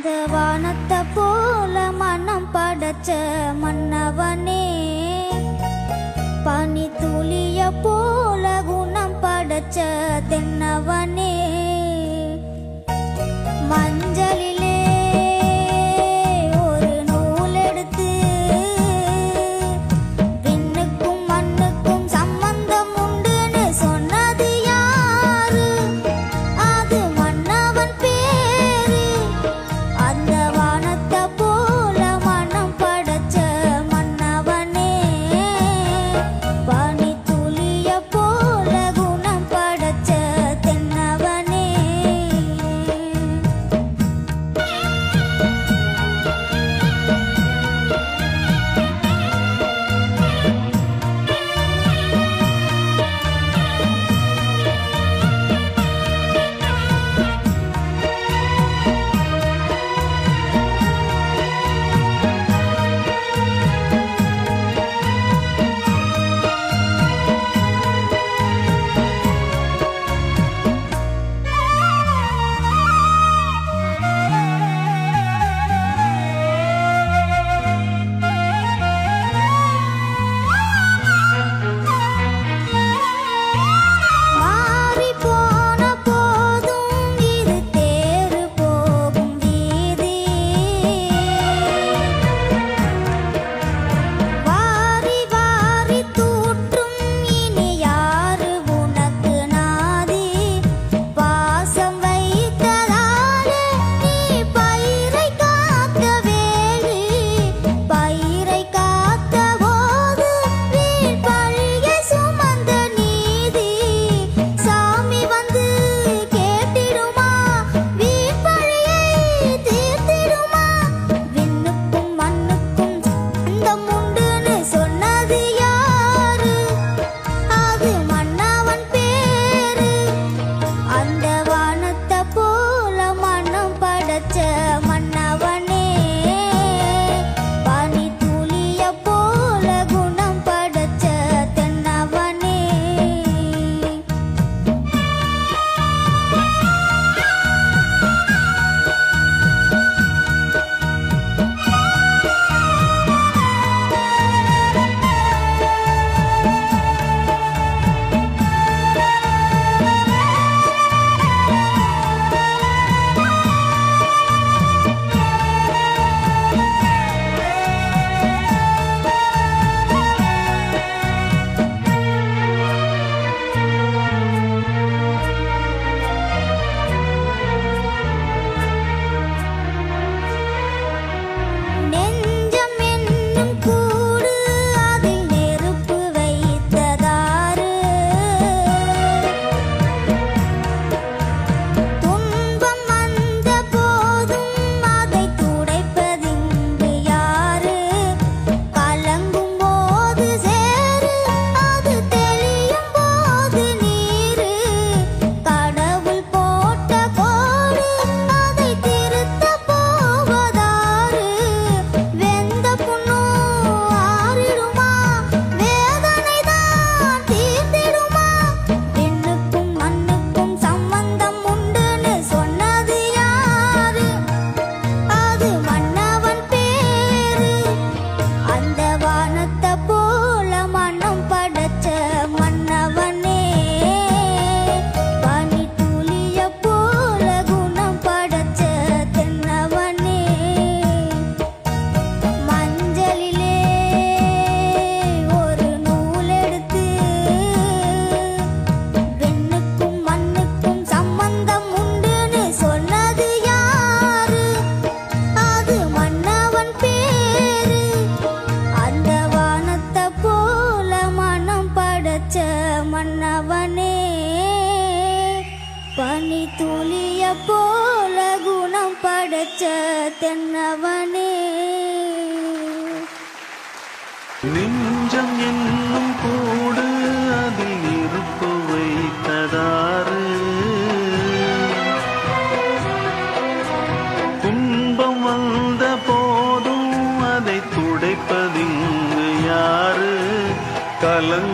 அந்த வானத்தை போல மனம் படைச்ச மன்னவனே, பனி துளிய போல குணம் படைச்ச தென்னவனே, மஞ்சளிலே ஒரு நூல் எடுத்து விண்ணுக்கும் மண்ணுக்கும் சம்பந்தம் உண்டுன்னு சொன்னது யாரு? அது மன்னவன் பேரு. அந்த வானத்தை போல மனம் படைச்ச மன்னவனே, பனி துளிய போல குணம் படைச்ச தென்னவனே. மன்னவனே, பனி துளிய போல குணம் படைச்ச தென்னவனே. நெஞ்சம் என்னும் கூடு அதில் இருப்பு வைத்ததாறு, துன்பம் வந்த போதும் அதை துடைப்பதிங்கு யாரு? கலங்க